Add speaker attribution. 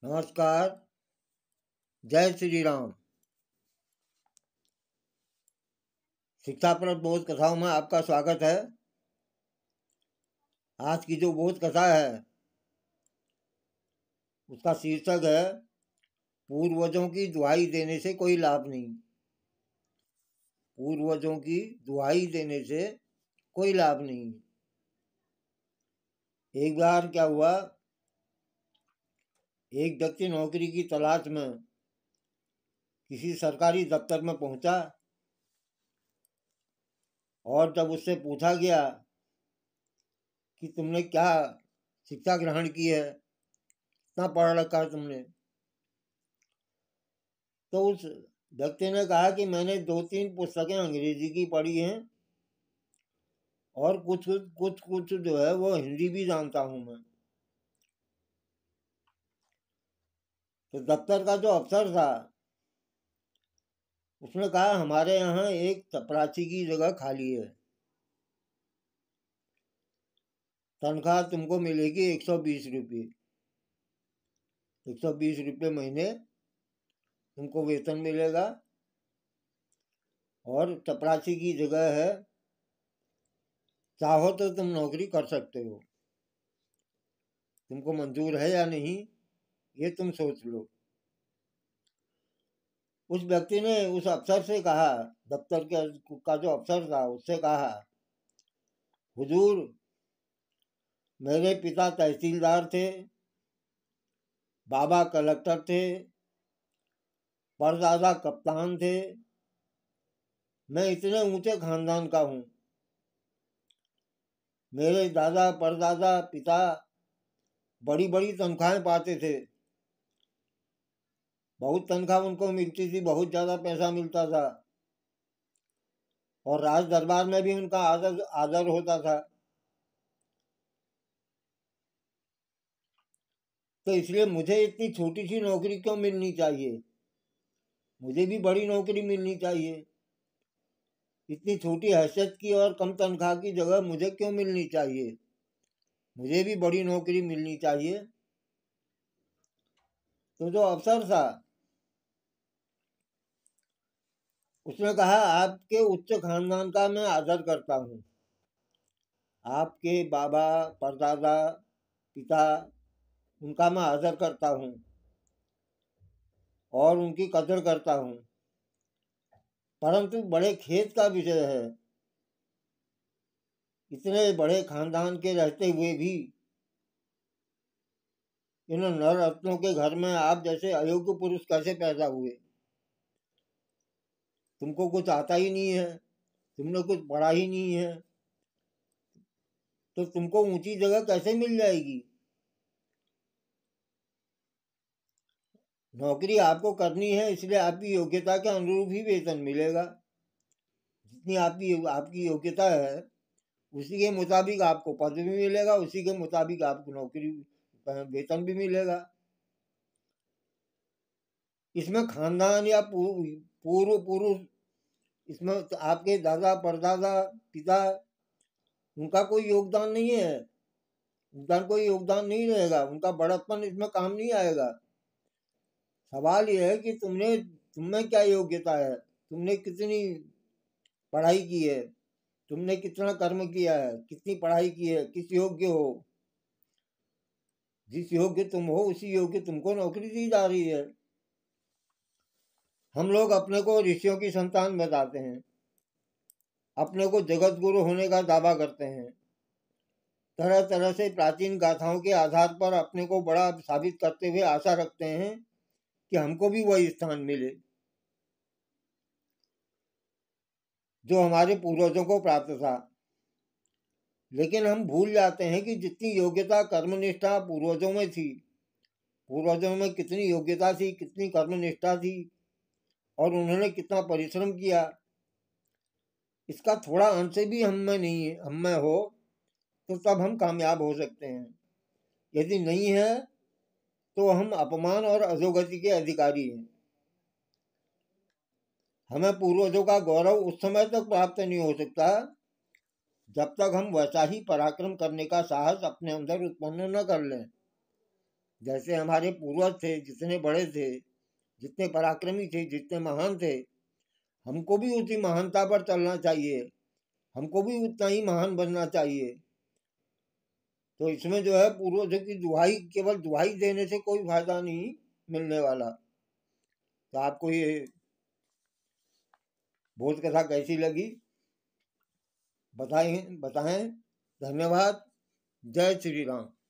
Speaker 1: नमस्कार। जय श्री राम। शिक्षाप्रद बोध कथाओं में आपका स्वागत है। आज की जो बोध कथा है उसका शीर्षक है पूर्वजों की दुहाई देने से कोई लाभ नहीं। पूर्वजों की दुहाई देने से कोई लाभ नहीं। एक बार क्या हुआ, एक व्यक्ति नौकरी की तलाश में किसी सरकारी दफ्तर में पहुंचा और जब उससे पूछा गया कि तुमने क्या शिक्षा ग्रहण की है, कितना पढ़ रखा है तुमने, तो उस व्यक्ति ने कहा कि मैंने 2-3 पुस्तकें अंग्रेजी की पढ़ी हैं और कुछ कुछ कुछ जो है वो हिंदी भी जानता हूं मैं। तो दफ्तर का जो अफसर था उसने कहा हमारे यहाँ एक चपरासी की जगह खाली है, तनख्वाह तुमको मिलेगी 120 रुपये। 120 रुपये महीने तुमको वेतन मिलेगा और चपरासी की जगह है, चाहो तो तुम नौकरी कर सकते हो। तुमको मंजूर है या नहीं ये तुम सोच लो। उस व्यक्ति ने उस अफसर से कहा, दफ्तर का जो अफसर था उससे कहा, हुजूर मेरे पिता तहसीलदार थे, बाबा कलेक्टर थे, परदादा कप्तान थे, मैं इतने ऊंचे खानदान का हूँ। मेरे दादा परदादा पिता बड़ी बड़ी तनख्वाहें पाते थे, बहुत तनख्वाह उनको मिलती थी, बहुत ज्यादा पैसा मिलता था और राज दरबार में भी उनका आदर आदर होता था। तो इसलिए मुझे इतनी छोटी सी नौकरी क्यों मिलनी चाहिए, मुझे भी बड़ी नौकरी मिलनी चाहिए। इतनी छोटी हैसियत की और कम तनख्वाह की जगह मुझे क्यों मिलनी चाहिए, मुझे भी बड़ी नौकरी मिलनी चाहिए। तो जो अफसर था उसने कहा आपके उच्च खानदान का मैं आदर करता हूँ, आपके बाबा परदादा पिता उनका मैं आदर करता हूँ और उनकी कदर करता हूँ, परंतु बड़े खेत का विषय है, इतने बड़े खानदान के रहते हुए भी इन नर रत्नों के घर में आप जैसे अयोग्य पुरुष कैसे पैदा हुए। तुमको कुछ आता ही नहीं है, तुमने कुछ पढ़ा ही नहीं है, तो तुमको ऊंची जगह कैसे मिल जाएगी। नौकरी आपको करनी है, इसलिए आपकी योग्यता के अनुरूप ही वेतन मिलेगा। जितनी आपकी आपकी योग्यता है उसी के मुताबिक आपको पद भी मिलेगा, उसी के मुताबिक आपको नौकरी वेतन भी मिलेगा। इसमें खानदान या पूर्व पुरुष, इसमें तो आपके दादा परदादा पिता उनका कोई योगदान नहीं है, उनका कोई योगदान नहीं रहेगा, उनका बड़प्पन इसमें काम नहीं आएगा। सवाल यह है कि तुमने क्या योग्यता है, तुमने कितनी पढ़ाई की है, तुमने कितना कर्म किया है, कितनी पढ़ाई की है, किस योग्य हो। जिस योग्य तुम हो उसी योग्य तुमको नौकरी दी जा रही है। हम लोग अपने को ऋषियों की संतान बताते हैं, अपने को जगत गुरु होने का दावा करते हैं, तरह तरह से प्राचीन गाथाओं के आधार पर अपने को बड़ा साबित करते हुए आशा रखते हैं कि हमको भी वही स्थान मिले जो हमारे पूर्वजों को प्राप्त था। लेकिन हम भूल जाते हैं कि जितनी योग्यता कर्मनिष्ठा पूर्वजों में थी, पूर्वजों में कितनी योग्यता थी, कितनी कर्मनिष्ठा थी और उन्होंने कितना परिश्रम किया, इसका थोड़ा अंश भी हम में नहीं है, हम में हो तो तब हम कामयाब हो सकते हैं। यदि नहीं है तो हम अपमान और अधोगति के अधिकारी हैं। हमें पूर्वजों का गौरव उस समय तक प्राप्त नहीं हो सकता जब तक हम वैसा ही पराक्रम करने का साहस अपने अंदर उत्पन्न न कर लें। जैसे हमारे पूर्वज थे, जितने बड़े थे, जितने पराक्रमी थे, जितने महान थे, हमको भी उसी महानता पर चलना चाहिए, हमको भी उतना ही महान बनना चाहिए। तो इसमें जो है पूर्वजों की दुहाई, केवल दुहाई देने से कोई फायदा नहीं मिलने वाला। तो आपको ये बोध कथा कैसी लगी बताएं। धन्यवाद। जय श्री राम।